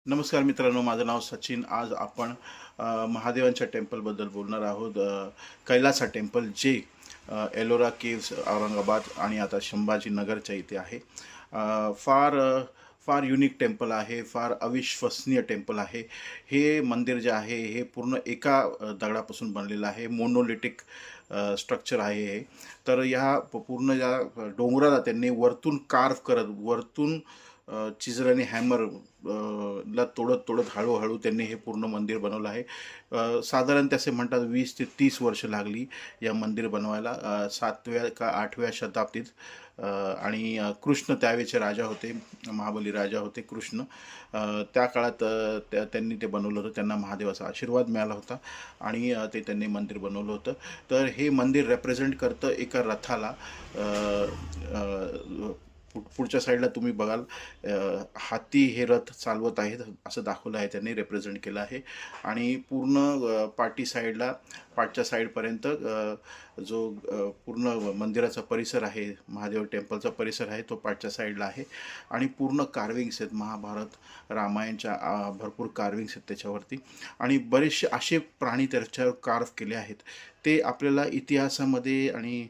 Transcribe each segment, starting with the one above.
नमस्कार मित्रांनो, माझं नाव सचिन. आज आपण महादेवांच्या टेम्पलबद्दल बोलणार आहोत. कैलासा टेम्पल जे एलोरा केव्स औरंगाबाद आणि आता संभाजीनगरच्या इथे आहे. फार युनिक टेम्पल आहे, फार अविश्वसनीय टेम्पल आहे. हे मंदिर जे आहे हे पूर्ण एका दगडापासून बनलेलं आहे. मोनोलिटिक स्ट्रक्चर आहे हे. तर पूर्ण या डोंगराला त्यांनी वरतून कार्व करत वरतून चिजर आणि हॅमर ला तोडत तोडत हळूहळू त्यांनी हे पूर्ण मंदिर बनवलं आहे. साधारण त्याचे म्हणतात 20 ते 30 वर्ष लागली या मंदिर बनवायला. 7व्या का 8व्या शताब्दीत. आणि कृष्ण त्यावेळेचे राजा होते, महाबली राजा होते कृष्ण. त्या काळात त्यांनी ते बनवलं होतं. त्यांना महादेवाचा आशीर्वाद मिळाला होता आणि ते त्यांनी मंदिर बनवलं होतं. तर हे मंदिर रेप्रेझेंट करतं एका रथाला. पुढच्या साईडला तुम्ही बघाल, हाती हे रथ चालवत आहेत असं दाखवलं आहे, त्यांनी रिप्रेझेंट केलं आहे. आणि पूर्ण पाठच्या साईडपर्यंत जो पूर्ण मंदिराचा परिसर आहे, महादेव टेम्पलचा परिसर आहे, तो पाठच्या साईडला आहे. आणि पूर्ण कार्विंग्स आहेत, महाभारत रामायणच्या भरपूर कार्विंग्स आहेत त्याच्यावरती. आणि बरेचसे असे प्राणी त्याच्यावर कार्व केले आहेत. ते आपल्याला इतिहासामध्ये आणि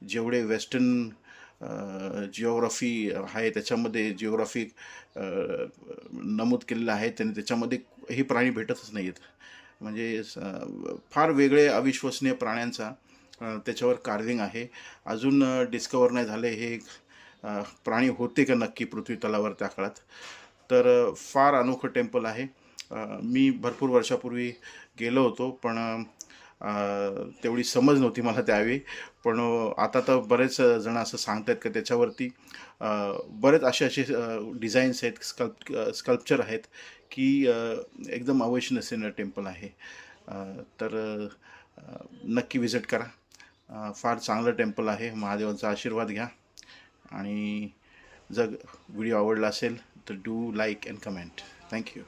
जेवढे वेस्टर्न जिओग्राफी आहे त्याच्यामध्ये जिओग्राफिक नमूद केलेलं आहे त्यांनी, त्याच्यामध्ये हे प्राणी भेटतच नाही आहेत. म्हणजे फार वेगळे अविश्वसनीय प्राण्यांचा त्याच्यावर कार्विंग आहे. अजून डिस्कवर नाही झाले हे प्राणी होते का नक्की पृथ्वी तलावर त्या काळात. तर फार अनोखं टेम्पल आहे. मी भरपूर वर्षापूर्वी गेलो होतो, पण तेवढी समज नव्हती मला त्यावेळी. पण आता तर बरेच जण असं सांगतात की त्याच्यावरती बरेच असे डिझाईन्स आहेत, स्कल्पचर आहेत की एकदम अविश्वसनीय टेम्पल आहे. तर नक्की विजिट करा. फार चांगलं टेम्पल आहे. महादेवांचा आशीर्वाद घ्या. आणि जर व्हिडिओ आवडला असेल तर do like and comment. Thank you.